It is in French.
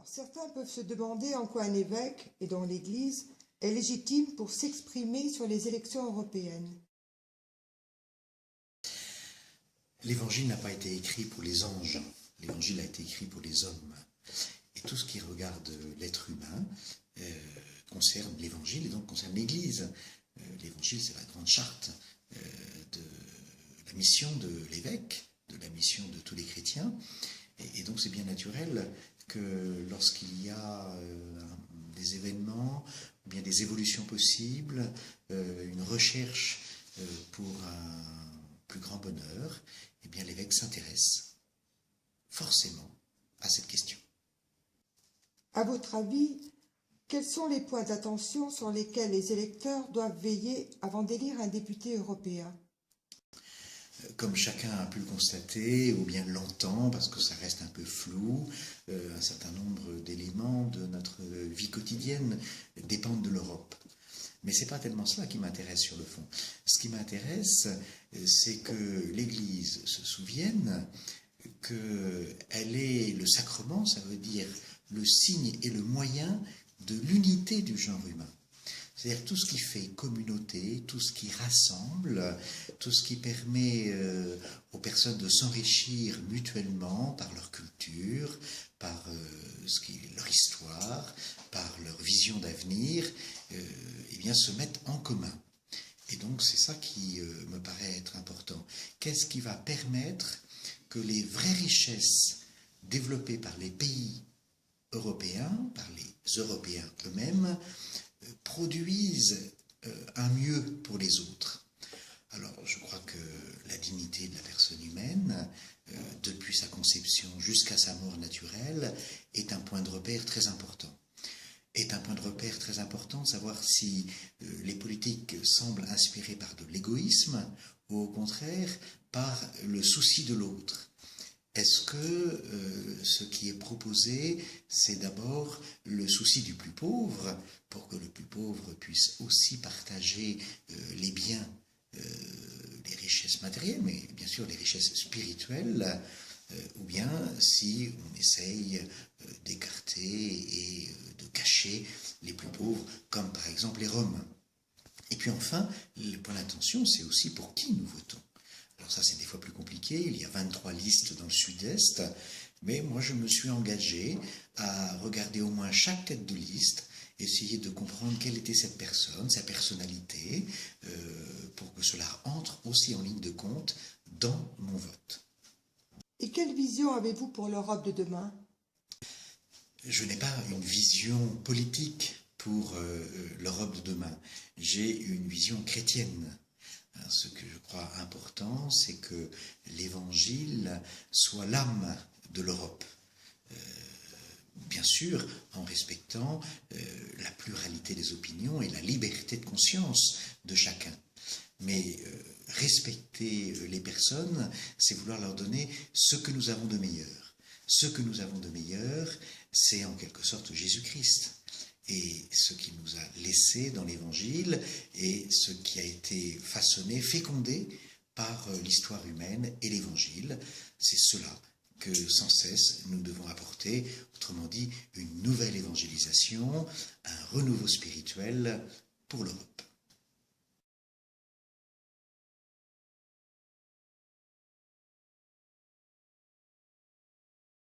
Certains peuvent se demander en quoi un évêque, et dont l'Église, est légitime pour s'exprimer sur les élections européennes. L'Évangile n'a pas été écrit pour les anges, l'Évangile a été écrit pour les hommes. Et tout ce qui regarde l'être humain concerne l'Évangile et donc concerne l'Église. L'Évangile, c'est la grande charte de la mission de l'évêque, de la mission de tous les chrétiens. Et donc c'est bien naturel que lorsqu'il y a des événements, ou bien des évolutions possibles, une recherche pour un plus grand bonheur, eh bien l'évêque s'intéresse forcément à cette question. À votre avis, quels sont les points d'attention sur lesquels les électeurs doivent veiller avant d'élire un député européen ? Comme chacun a pu le constater, ou bien l'entend, parce que ça reste un peu flou, un certain nombre d'éléments de notre vie quotidienne dépendent de l'Europe. Mais ce n'est pas tellement cela qui m'intéresse sur le fond. Ce qui m'intéresse, c'est que l'Église se souvienne qu'elle est le sacrement, ça veut dire le signe et le moyen de l'unité du genre humain. C'est-à-dire tout ce qui fait communauté, tout ce qui rassemble, tout ce qui permet aux personnes de s'enrichir mutuellement par leur culture, par leur histoire, par leur vision d'avenir, eh bien se mettent en commun. Et donc c'est ça qui me paraît être important. Qu'est-ce qui va permettre que les vraies richesses développées par les pays européens, par les Européens eux-mêmes, produisent un mieux pour les autres. Alors, je crois que la dignité de la personne humaine, depuis sa conception jusqu'à sa mort naturelle, est un point de repère très important. Est un point de repère très important de savoir si les politiques semblent inspirées par de l'égoïsme ou au contraire par le souci de l'autre. Est-ce que ce qui est proposé, c'est d'abord le souci du plus pauvre, pour que le plus pauvre puisse aussi partager les biens, les richesses matérielles, mais bien sûr les richesses spirituelles, ou bien si on essaye d'écarter et de cacher les plus pauvres, comme par exemple les Roms. Et puis enfin, le point d'attention, c'est aussi pour qui nous votons. Alors ça, c'est des fois plus compliqué, il y a 23 listes dans le sud-est, mais moi je me suis engagé à regarder au moins chaque tête de liste, essayer de comprendre quelle était cette personne, sa personnalité, pour que cela entre aussi en ligne de compte dans mon vote. Et quelle vision avez-vous pour l'Europe de demain ? Je n'ai pas une vision politique pour l'Europe de demain, j'ai une vision chrétienne. Ce que je crois important, c'est que l'Évangile soit l'âme de l'Europe. Bien sûr, en respectant la pluralité des opinions et la liberté de conscience de chacun. Mais respecter les personnes, c'est vouloir leur donner ce que nous avons de meilleur. Ce que nous avons de meilleur, c'est en quelque sorte Jésus-Christ. Et ce qu'il nous a laissé dans l'Évangile et ce qui a été façonné, fécondé par l'histoire humaine et l'Évangile, c'est cela que sans cesse nous devons apporter, autrement dit une nouvelle évangélisation, un renouveau spirituel pour l'Europe.